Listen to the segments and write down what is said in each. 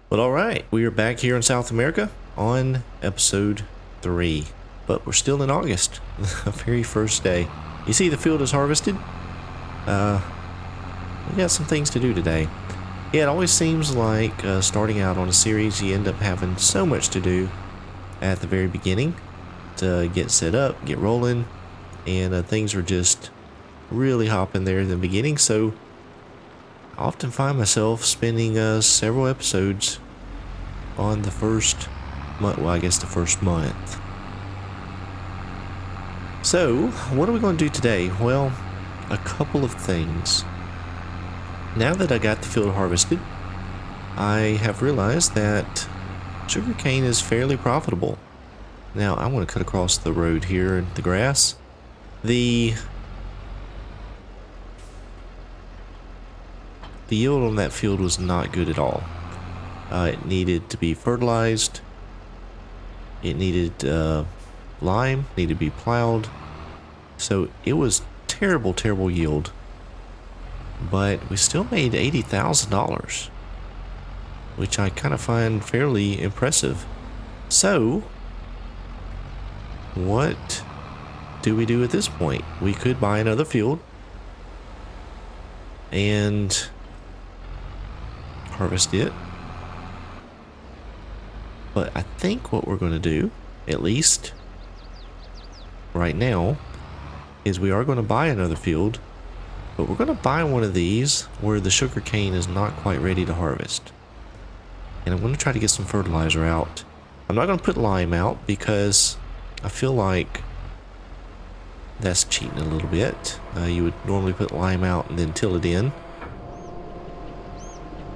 Well, all right, we are back here in South America on episode 3, but we're still in August, the very first day. You see, the field is harvested. We got some things to do today. Yeah, it always seems like starting out on a series, you end up having so much to do at the very beginning to get set up, get rolling, and things are just really hopping there in the beginning. So I often find myself spending several episodes on the first month, well, I guess the first month. So, what are we going to do today? Well, a couple of things. Now that I got the field harvested, I have realized that sugarcane is fairly profitable. Now, I want to cut across the road here in the grass. The yield on that field was not good at all. It needed to be fertilized. It needed lime, needed to be plowed. So it was terrible, terrible yield. But we still made $80,000, which I kind of find fairly impressive. So, what do we do at this point? We could buy another field and harvest it. But I think what we're going to do, at least right now, is we are going to buy another field, but we're going to buy one of these where the sugar cane is not quite ready to harvest. And I'm going to try to get some fertilizer out. I'm not going to put lime out because I feel like that's cheating a little bit. You would normally put lime out and then till it in.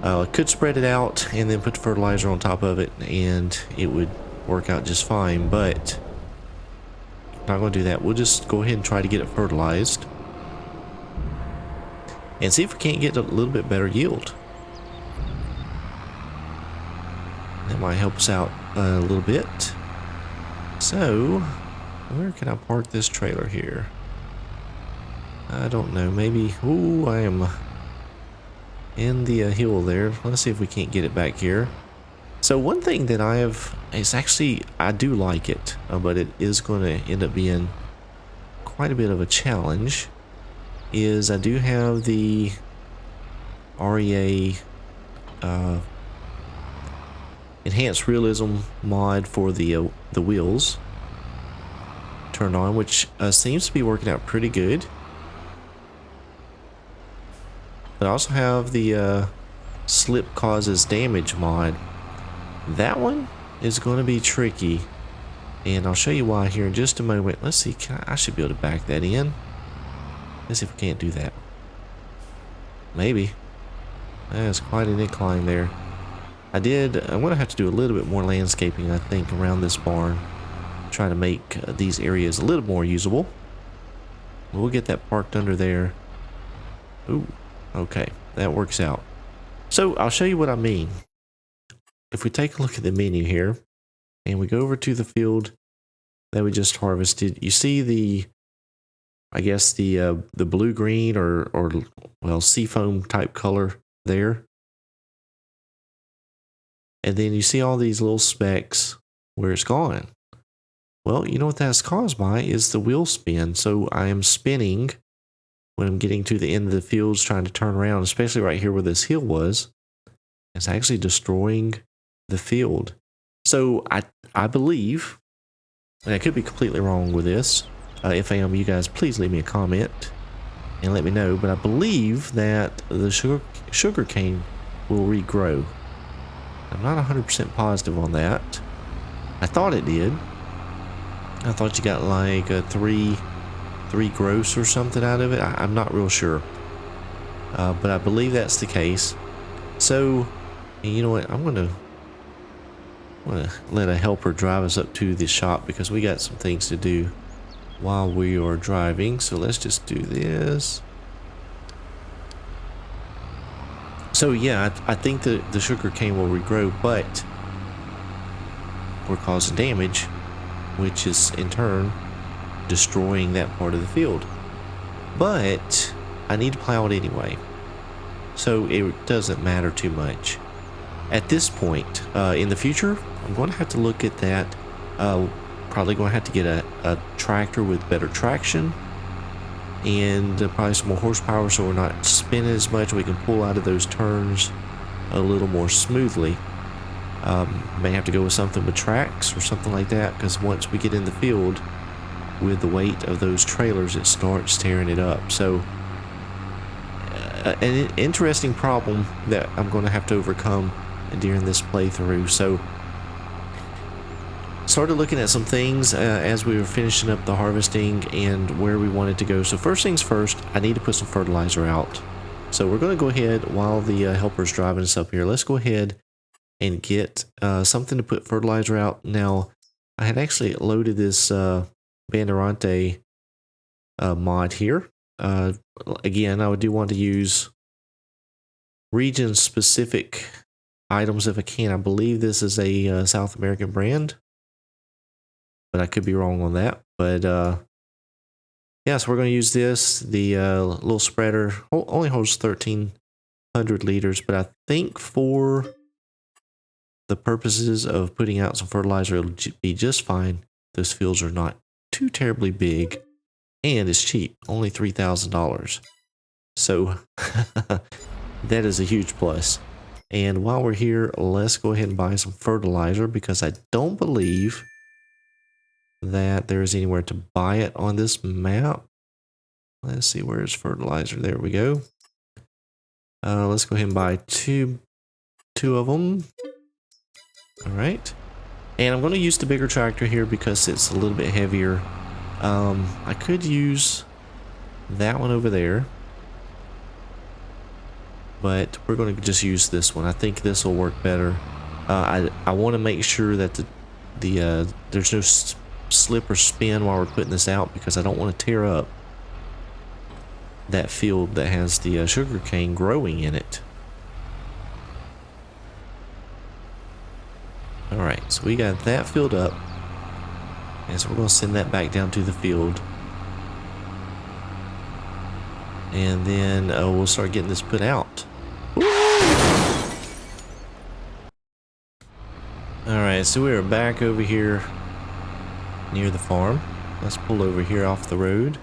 I could spread it out and then put fertilizer on top of it and it would work out just fine, but I'm not going to do that. We'll just go ahead and try to get it fertilized and see if we can't get a little bit better yield. That might help us out a little bit. So, where can I park this trailer here? I don't know, maybe, ooh, I am in the hill there. Let's see if we can't get it back here. So one thing that I have is actually, I do like it, but it is going to end up being quite a bit of a challenge, is I do have the REA enhanced realism mod for the wheels turned on, which seems to be working out pretty good. But I also have the slip causes damage mod. That one is going to be tricky, and I'll show you why here in just a moment. Let's see, I should be able to back that in. Let's see if we can't do that. Maybe. That's quite an incline there. I'm going to have to do a little bit more landscaping, I think, around this barn. Try to make these areas a little more usable. We'll get that parked under there. Ooh. Okay, that works out. So I'll show you what I mean. If we take a look at the menu here and we go over to the field that we just harvested, you see the, I guess the blue green or well, seafoam type color there. And then you see all these little specks where it's gone. Well, you know what that's caused by is the wheel spin. So I am spinning when I'm getting to the end of the fields trying to turn around, especially right here where this hill was. It's actually destroying the field. So I believe, and I could be completely wrong with this. If I am, you guys please leave me a comment and let me know. But I believe that the sugar cane will regrow. I'm not 100% positive on that. I thought it did. I thought you got like a three gross or something out of it. I'm not real sure, but I believe that's the case. So, you know what? I'm gonna let a helper drive us up to the shop because we got some things to do while we are driving. So let's just do this. So yeah, I think the sugar cane will regrow, but we're causing damage, which is in turn destroying that part of the field. But I need to plow it anyway, so it doesn't matter too much. at this point. In the future, I'm going to have to look at that. Probably going to have to get a tractor with better traction and probably some more horsepower, so we're not spinning as much. We can pull out of those turns a little more smoothly. May have to go with something with tracks or something like that, because once we get in the field with the weight of those trailers, it starts tearing it up. So an interesting problem that I'm going to have to overcome during this playthrough. So started looking at some things as we were finishing up the harvesting and where we wanted to go. So first things first, I need to put some fertilizer out. So we're going to go ahead, while the helper's driving us up here, let's go ahead and get something to put fertilizer out. Now, I had actually loaded this Banderante mod here. Again, I do want to use region-specific items if I can. I believe this is a South American brand, but I could be wrong on that. But yeah, so we're going to use this. The little spreader only holds 1,300 liters, but I think for the purposes of putting out some fertilizer, it'll be just fine. Those fields are not too terribly big, and it's cheap, only $3,000. So that is a huge plus. And while we're here, let's go ahead and buy some fertilizer, because I don't believe that there is anywhere to buy it on this map. Let's see, where's fertilizer? There we go. Let's go ahead and buy two of them. All right. And I'm going to use the bigger tractor here because it's a little bit heavier. I could use that one over there, but we're going to just use this one. I think this will work better. I want to make sure that there's no slip or spin while we're putting this out, because I don't want to tear up that field that has the sugar cane growing in it. All right, so we got that filled up, and so we're going to send that back down to the field, and then we'll start getting this put out. All right, so we are back over here near the farm. Let's pull over here off the road.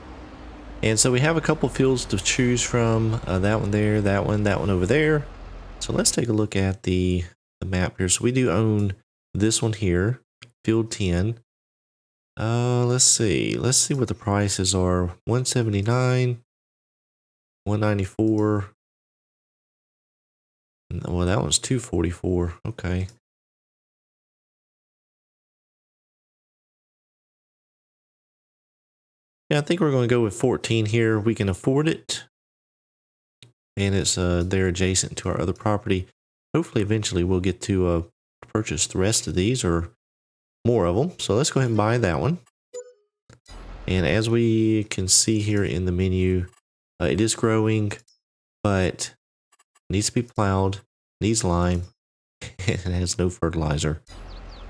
And so we have a couple fields to choose from. That one there, that one over there. So let's take a look at the map here. So we do own this one here, field 10. Let's see what the prices are. 179, 194. Well, that one's 244. Okay. Yeah, I think we're going to go with 14 here. We can afford it, and it's they're adjacent to our other property. Hopefully, eventually, we'll get to purchase the rest of these or more of them. So let's go ahead and buy that one. And as we can see here in the menu, it is growing, but needs to be plowed, needs lime, and it has no fertilizer.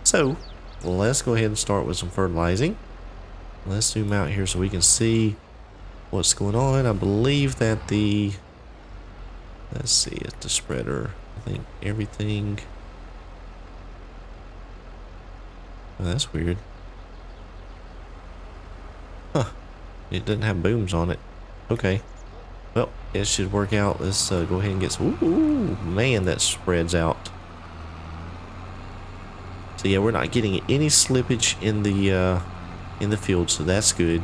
So let's go ahead and start with some fertilizing. Let's zoom out here so we can see what's going on. I believe that let's see, it's the spreader. I think everything. Oh, that's weird. Huh. It doesn't have booms on it. Okay. Well, it should work out. Let's go ahead and get some. Ooh, man, that spreads out. So yeah, we're not getting any slippage in the field, so that's good.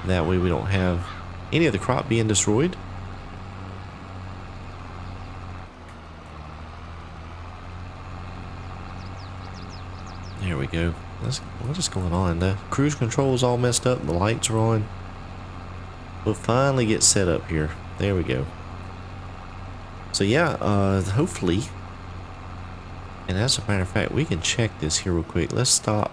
That way we don't have any of the crop being destroyed. There we go. What is going on? The cruise control is all messed up. The lights are on. We'll finally get set up here. There we go. So yeah, hopefully, and as a matter of fact, we can check this here real quick. Let's stop.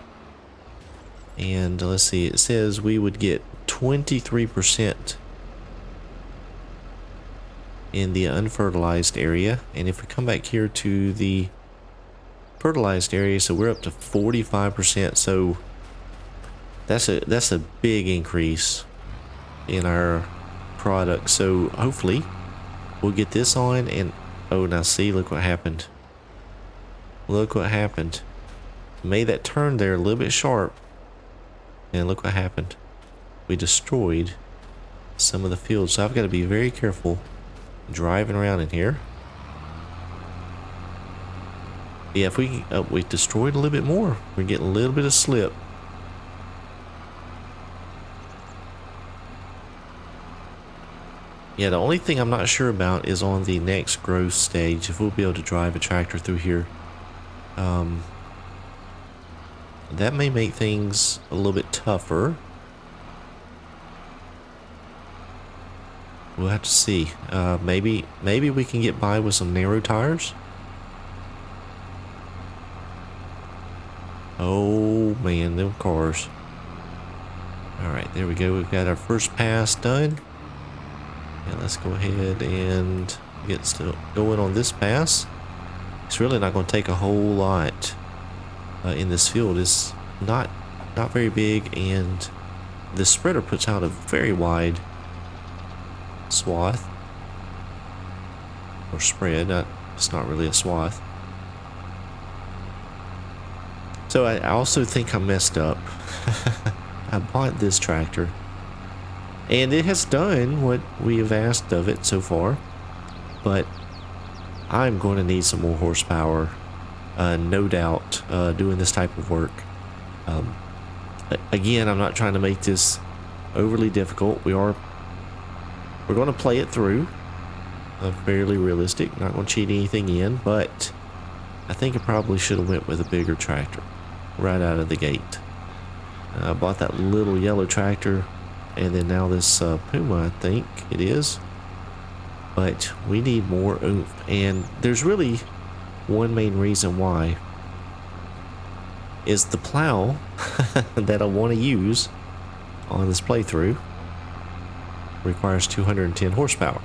And let's see, it says we would get 23% in the unfertilized area. And if we come back here to the fertilized area, so we're up to 45%. So that's a big increase in our product. So hopefully we'll get this on, and oh, now see, look what happened. look what happened. Made that turn there a little bit sharp, and look what happened. We destroyed some of the field, so I've got to be very careful driving around in here. Yeah, if we destroyed a little bit more, we're getting a little bit of slip. Yeah, the only thing I'm not sure about is on the next growth stage, if we'll be able to drive a tractor through here. That may make things a little bit tougher. We'll have to see. Maybe we can get by with some narrow tires. Oh man, them cars. Alright, there we go. We've got our first pass done. And let's go ahead and get still going on this pass. It's really not going to take a whole lot in this field. It's not very big, and the spreader puts out a very wide swath, or spread. It's not really a swath. So I also think I messed up. I bought this tractor, and it has done what we have asked of it so far, but I'm going to need some more horsepower, no doubt, doing this type of work. Again, I'm not trying to make this overly difficult. We're going to play it through, fairly realistic, not going to cheat anything in, but I think I probably should have went with a bigger tractor right out of the gate. I bought that little yellow tractor, and then now this Puma, I think it is. But we need more oomph, and there's really one main reason why. Is the plow that I want to use on this playthrough requires 210 horsepower,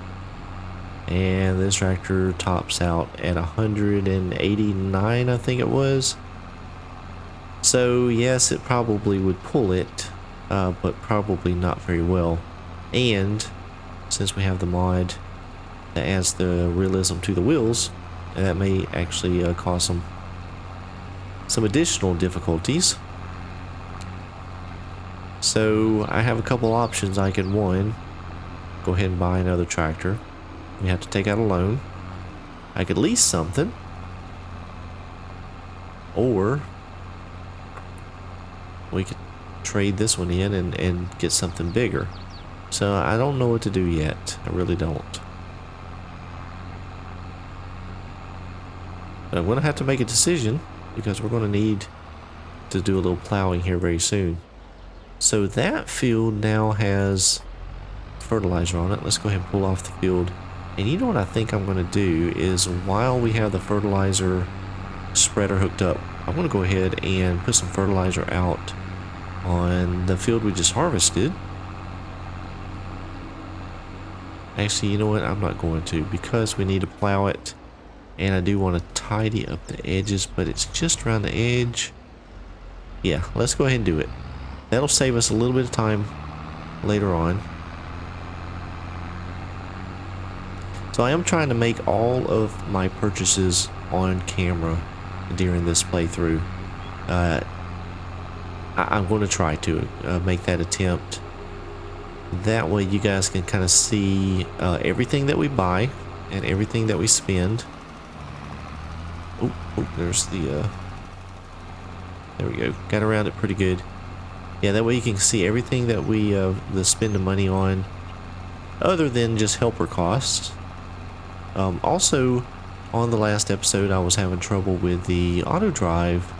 and this tractor tops out at 189, I think it was. So yes, it probably would pull it, but probably not very well. And since we have the mod that adds the realism to the wheels, that may actually cause some additional difficulties. So I have a couple options. I can, one, go ahead and buy another tractor. We have to take out a loan. I could lease something, or we could trade this one in and get something bigger. So I don't know what to do yet. I really don't. But I'm going to have to make a decision, because we're going to need to do a little plowing here very soon. So that field now has fertilizer on it. Let's go ahead and pull off the field. And you know what I think I'm going to do is, while we have the fertilizer spreader hooked up, I'm going to go ahead and put some fertilizer out on the field we just harvested. Actually, you know what? I'm not going to, because we need to plow it, and I do want to tidy up the edges, but it's just around the edge. Yeah, let's go ahead and do it. That'll save us a little bit of time later on. So I am trying to make all of my purchases on camera during this playthrough. I'm going to try to make that attempt. That way you guys can kind of see everything that we buy and everything that we spend. Oh, there's the there we go. Got around it pretty good. Yeah, that way you can see everything that we spend the money on, other than just helper costs. Also, on the last episode, I was having trouble with the auto drive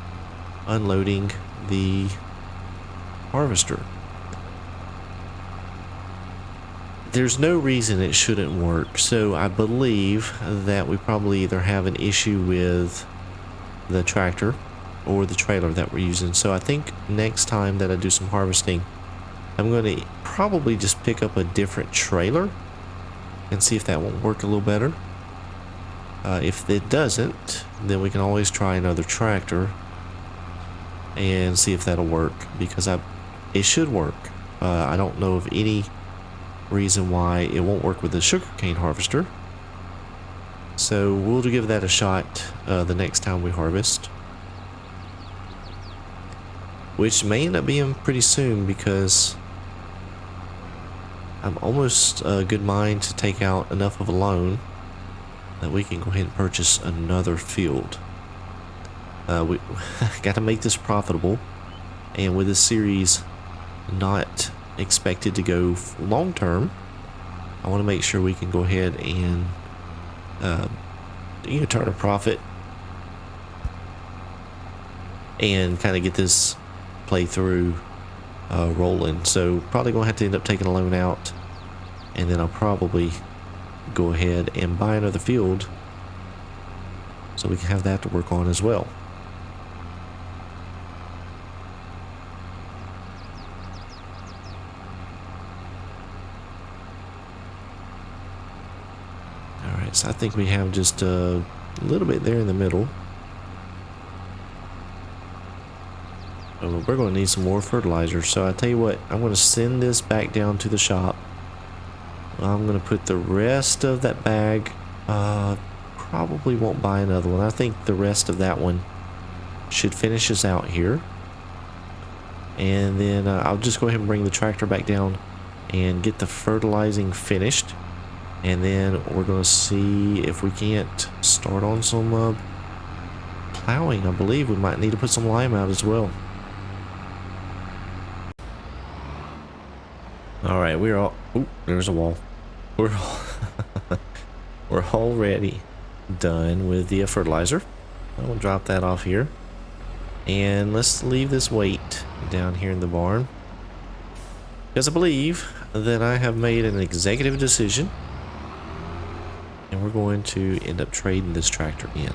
unloading the harvester. There's no reason it shouldn't work, so I believe that we probably either have an issue with the tractor or the trailer that we're using. So I think next time that I do some harvesting, I'm going to probably just pick up a different trailer and see if that won't work a little better. If it doesn't, then we can always try another tractor and see if that'll work, because it should work. I don't know of any reason why it won't work with the sugarcane harvester. So we'll give that a shot the next time we harvest. Which may end up being pretty soon because I'm almost a good mind to take out enough of a loan that we can go ahead and purchase another field. We got to make this profitable, and with this series not expected to go long term, I want to make sure we can go ahead and turn a profit and kind of get this playthrough rolling. So probably gonna have to end up taking a loan out, and then I'll probably go ahead and buy another field so we can have that to work on as well. Alright, so I think we have just a little bit there in the middle. We're going to need some more fertilizer, so I tell you what, I'm going to send this back down to the shop. I'm going to put the rest of that bag, probably won't buy another one. I think the rest of that one should finish us out here, and then I'll just go ahead and bring the tractor back down and get the fertilizing finished, and then we're going to see if we can't start on some plowing. I believe we might need to put some lime out as well. All right, we're all. Ooh, there's a wall. We're already done with the fertilizer. I'll drop that off here, and let's leave this weight down here in the barn because I believe that I have made an executive decision, and we're going to end up trading this tractor in.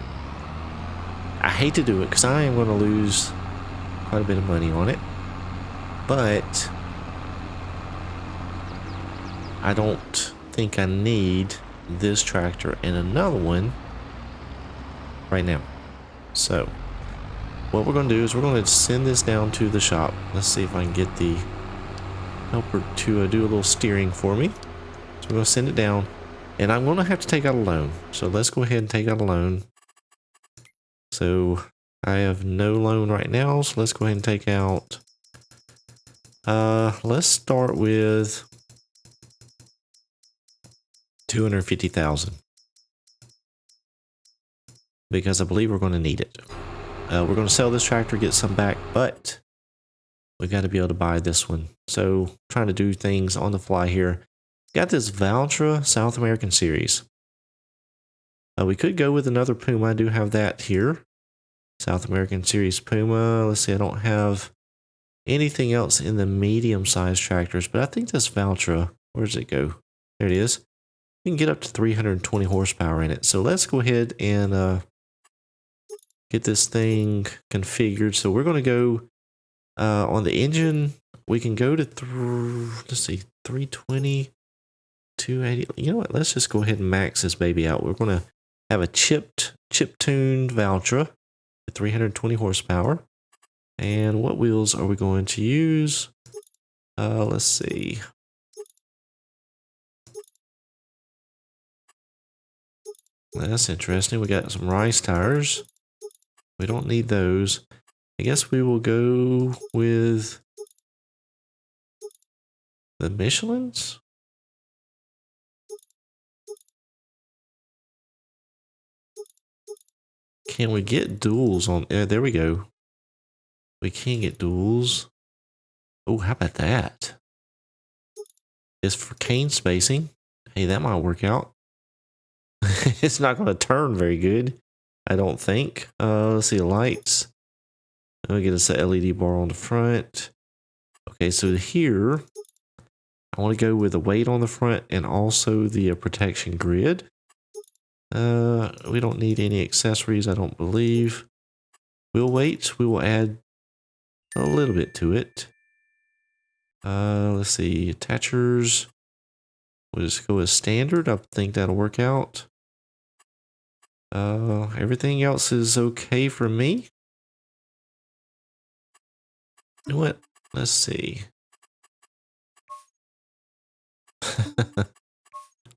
I hate to do it because I am going to lose quite a bit of money on it, but I don't think I need this tractor and another one right now. So what we're going to do is we're going to send this down to the shop. Let's see if I can get the helper to do a little steering for me. So we're going to send it down, and I'm going to have to take out a loan. So let's go ahead and take out a loan. So I have no loan right now, so let's go ahead and take out, let's start with 250,000 because I believe we're going to need it. We're going to sell this tractor, get some back, but we got to be able to buy this one. So trying to do things on the fly here. Got this Valtra South American series. We could go with another Puma. I do have that here. South American series Puma. Let's see, I don't have anything else in the medium-sized tractors, but I think this Valtra, where does it go? There it is. We can get up to 320 horsepower in it. So let's go ahead and get this thing configured. So we're going to go on the engine. We can go to, let's see, 320, 280. You know what? Let's just go ahead and max this baby out. We're going to have a chip-tuned Valtra at 320 horsepower. And what wheels are we going to use? Let's see. That's interesting. We got some rice tires. We don't need those. I guess we will go with the Michelins. Can we get duals on? There we go. We can get duals. Oh, how about that? It's for cane spacing. Hey, that might work out. It's not going to turn very good, I don't think. Let's see, lights. I'll get us a LED bar on the front. Okay, so here, I want to go with the weight on the front and also the protection grid. We don't need any accessories, I don't believe. Wheel weights, we will add a little bit to it. Let's see, attachers. We'll just go with standard. I think that'll work out. Everything else is okay for me. You know what? Let's see.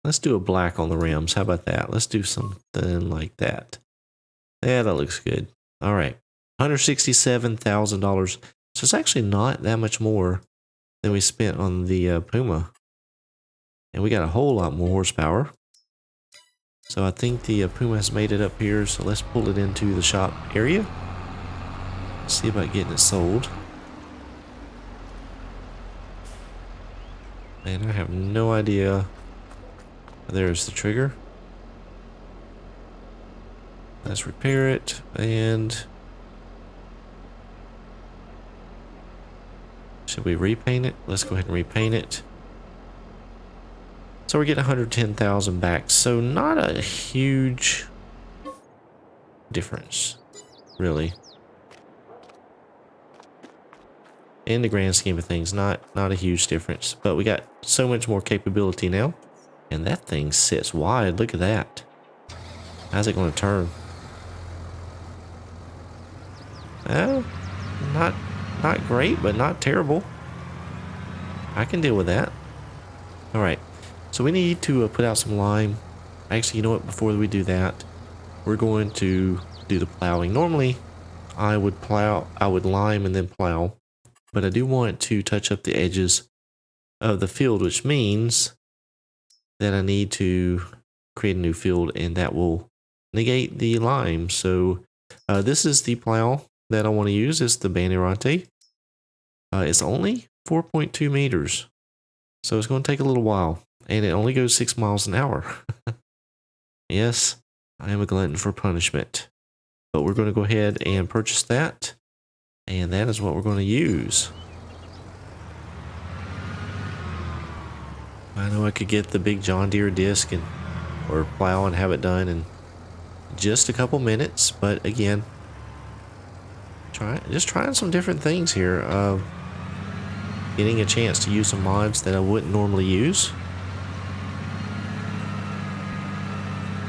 Let's do a black on the rims. How about that? Let's do something like that. Yeah, that looks good. All right. $167,000. So it's actually not that much more than we spent on the Puma. And we got a whole lot more horsepower. So I think the Puma has made it up here. So let's pull it into the shop area. See about getting it sold. And I have no idea. There's the trigger. Let's repair it. And should we repaint it? Let's go ahead and repaint it. So we're getting 110,000 back. So not a huge difference, really. In the grand scheme of things, not a huge difference. But we got so much more capability now. And that thing sits wide. Look at that. How's it going to turn? Not great, but not terrible. I can deal with that. All right. So we need to put out some lime. Actually, you know what? Before we do that, we're going to do the plowing. Normally, I would lime and then plow. But I do want to touch up the edges of the field, which means that I need to create a new field, and that will negate the lime. So this is the plow that I want to use. It's the Banirante. It's only 4.2 meters. So it's going to take a little while. And it only goes 6 miles an hour. Yes, I am a glutton for punishment. But we're going to go ahead and purchase that. And that is what we're going to use. I know I could get the big John Deere disc or plow and have it done in just a couple minutes. But again, just trying some different things here. Getting a chance to use some mods that I wouldn't normally use.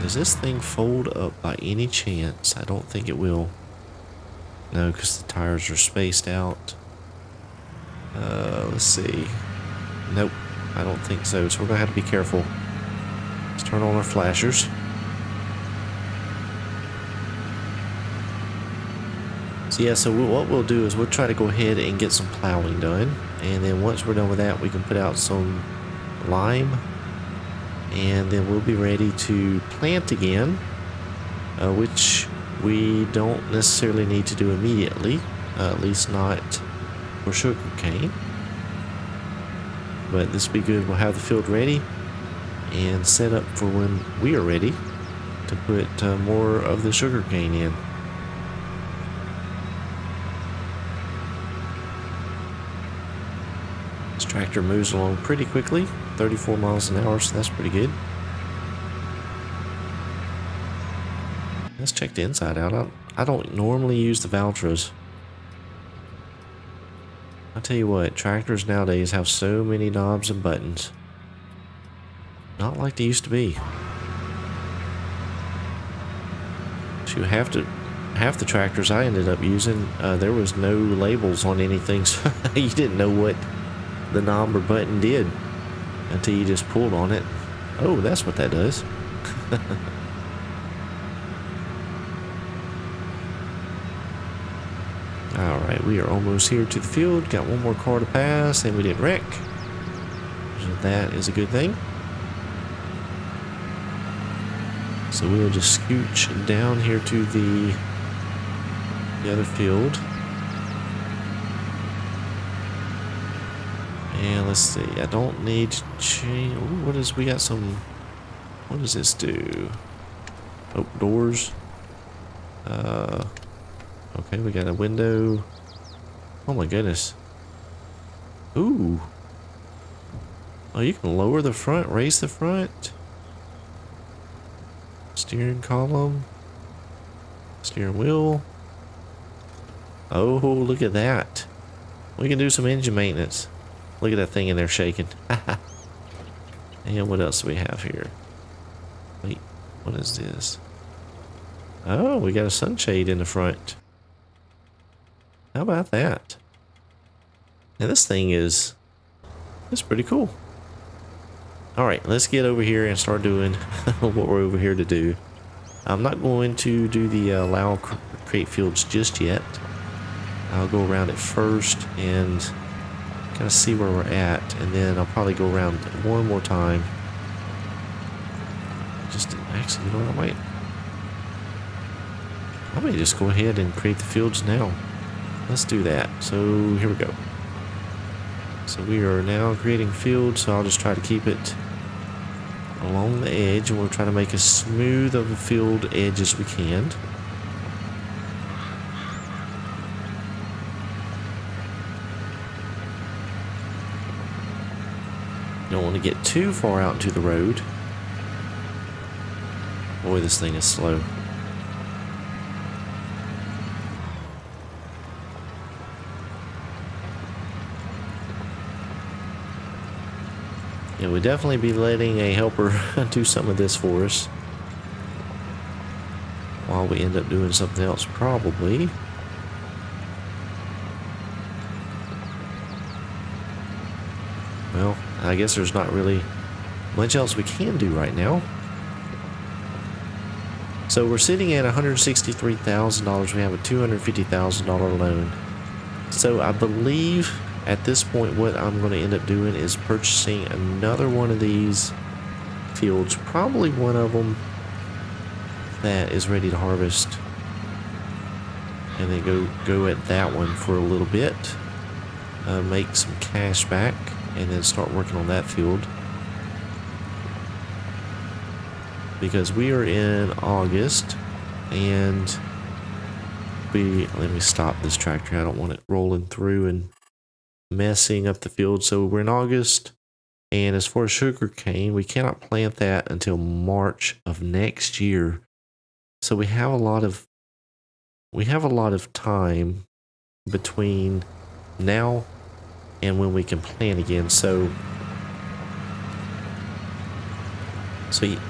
Does this thing fold up by any chance? I don't think it will. No, because the tires are spaced out. Let's see. Nope, I don't think so. So we're going to have to be careful. Let's turn on our flashers. So yeah, so what we'll do is we'll try to go ahead and get some plowing done. And then once we're done with that, we can put out some lime. And then we'll be ready to plant again, which we don't necessarily need to do immediately, at least not for sugarcane. But this will be good. We'll have the field ready and set up for when we are ready to put more of the sugarcane in. This tractor moves along pretty quickly, 34 miles an hour, so that's pretty good. Let's check the inside out. I don't normally use the Valtras. I'll tell you what, tractors nowadays have so many knobs and buttons. Not like they used to be. So half the tractors I ended up using, there was no labels on anything, so you didn't know what the knob or button did until you just pulled on it. Oh, that's what that does. Alright, we are almost here to the field. Got one more car to pass and we didn't wreck. So that is a good thing. So we'll just scooch down here to the other field. And let's see, I don't need to change. Ooh, we got some, what does this do? Oh, doors. Okay, we got a window. Oh my goodness. Ooh. Oh, you can lower the front, raise the front. Steering column. Steering wheel. Oh, look at that. We can do some engine maintenance. Look at that thing in there shaking. And what else do we have here? Wait, what is this? Oh, we got a sunshade in the front. How about that? Now this thing is pretty cool. All right, let's get over here and start doing what we're over here to do. I'm not going to do the allow create fields just yet. I'll go around it first and kind of see where we're at, and then I'll probably go around one more time. Just actually, you know what, I might just go ahead and create the fields now. Let's do that. So here we go. So we are now creating fields, so I'll just try to keep it along the edge, and we'll try to make as smooth of a field edge as we can. Don't want to get too far out into the road. Boy, this thing is slow. Yeah, we'll definitely be letting a helper do some of this for us while we end up doing something else, probably. Well, I guess there's not really much else we can do right now. So we're sitting at $163,000. We have a $250,000 loan. So I believe at this point what I'm going to end up doing is purchasing another one of these fields, probably one of them that is ready to harvest, and then go at that one for a little bit, make some cash back, and then start working on that field. Because we are in August, and let me stop this tractor. I don't want it rolling through and messing up the field. So we're in August, and as far as sugar cane, we cannot plant that until March of next year. So we have a lot of time between now and when we can plant again. So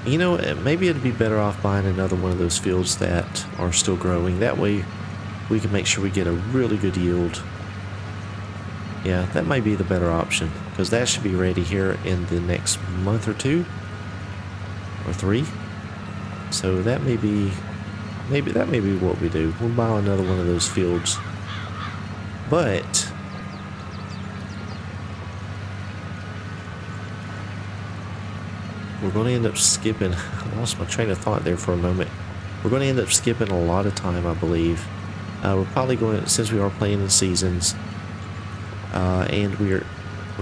you know, maybe it'd be better off buying another one of those fields that are still growing. That way we can make sure we get a really good yield. Yeah, that might be the better option, because that should be ready here in the next month or two or three. So that may be what we do. We'll buy another one of those fields. But we're going to end up skipping. I lost my train of thought there for a moment. We're going to end up skipping a lot of time, I believe. We're probably going to, since we are playing in seasons, and we're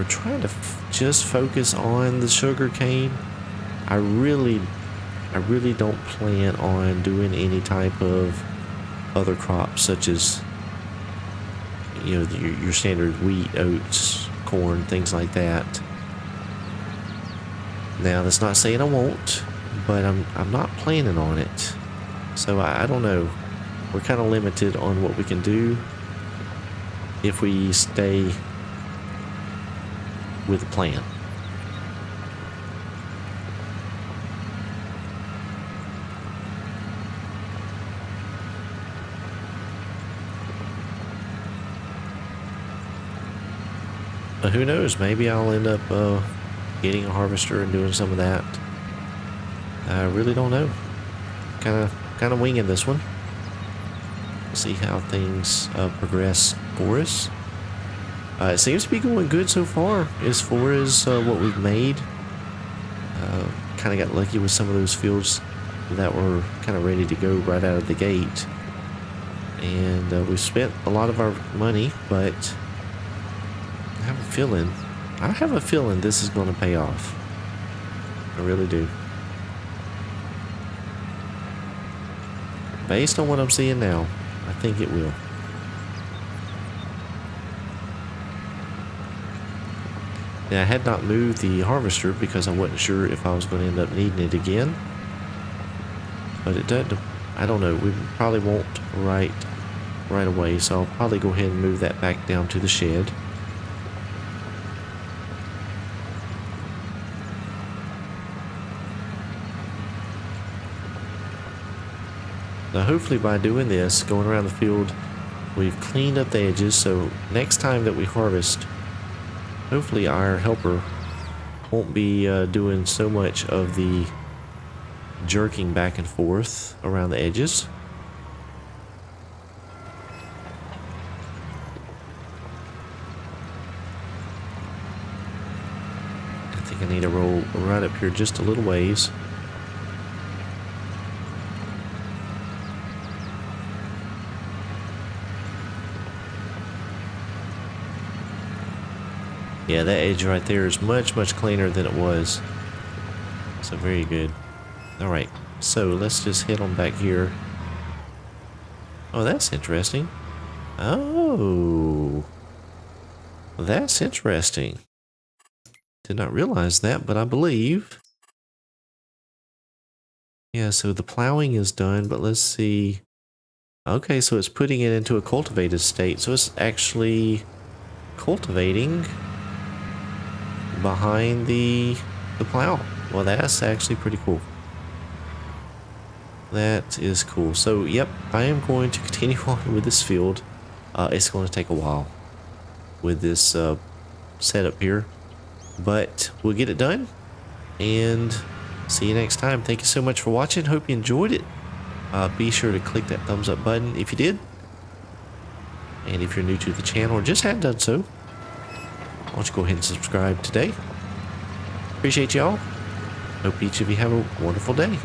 trying to just focus on the sugar cane. I really don't plan on doing any type of other crops, such as, you know, your standard wheat, oats, corn, things like that. Now, that's not saying I won't, but I'm not planning on it. So I don't know. We're kind of limited on what we can do if we stay with the plan. But who knows? Maybe I'll end up getting a harvester and doing some of that. I really don't know. Kind of winging this one. See how things progress for us. It seems to be going good so far as far as what we've made. Kind of got lucky with some of those fields that were kind of ready to go right out of the gate. And we've spent a lot of our money, but I have a feeling this is going to pay off. I really do. Based on what I'm seeing now, I think it will. Now, I had not moved the harvester because I wasn't sure if I was going to end up needing it again. But it doesn't, I don't know, we probably won't right away, so I'll probably go ahead and move that back down to the shed. Now, hopefully by doing this, going around the field, we've cleaned up the edges, so next time that we harvest, hopefully our helper Won't be doing so much of the jerking back and forth around the edges. I think I need to roll right up here just a little ways. Yeah, that edge right there is much, much cleaner than it was. So very good. Alright, so let's just head on back here. Oh, that's interesting. Oh, that's interesting. Did not realize that, but I believe. Yeah, so the plowing is done, but let's see. Okay, so it's putting it into a cultivated state. So it's actually cultivating behind the plow. Well, that's actually pretty cool. That is cool. So, yep, I am going to continue on with this field. It's going to take a while with this setup here, but we'll get it done and see you next time. Thank you so much for watching. Hope you enjoyed it. Be sure to click that thumbs up button if you did. And if you're new to the channel or just hadn't done so, why don't you go ahead and subscribe today. Appreciate y'all. Hope each of you have a wonderful day.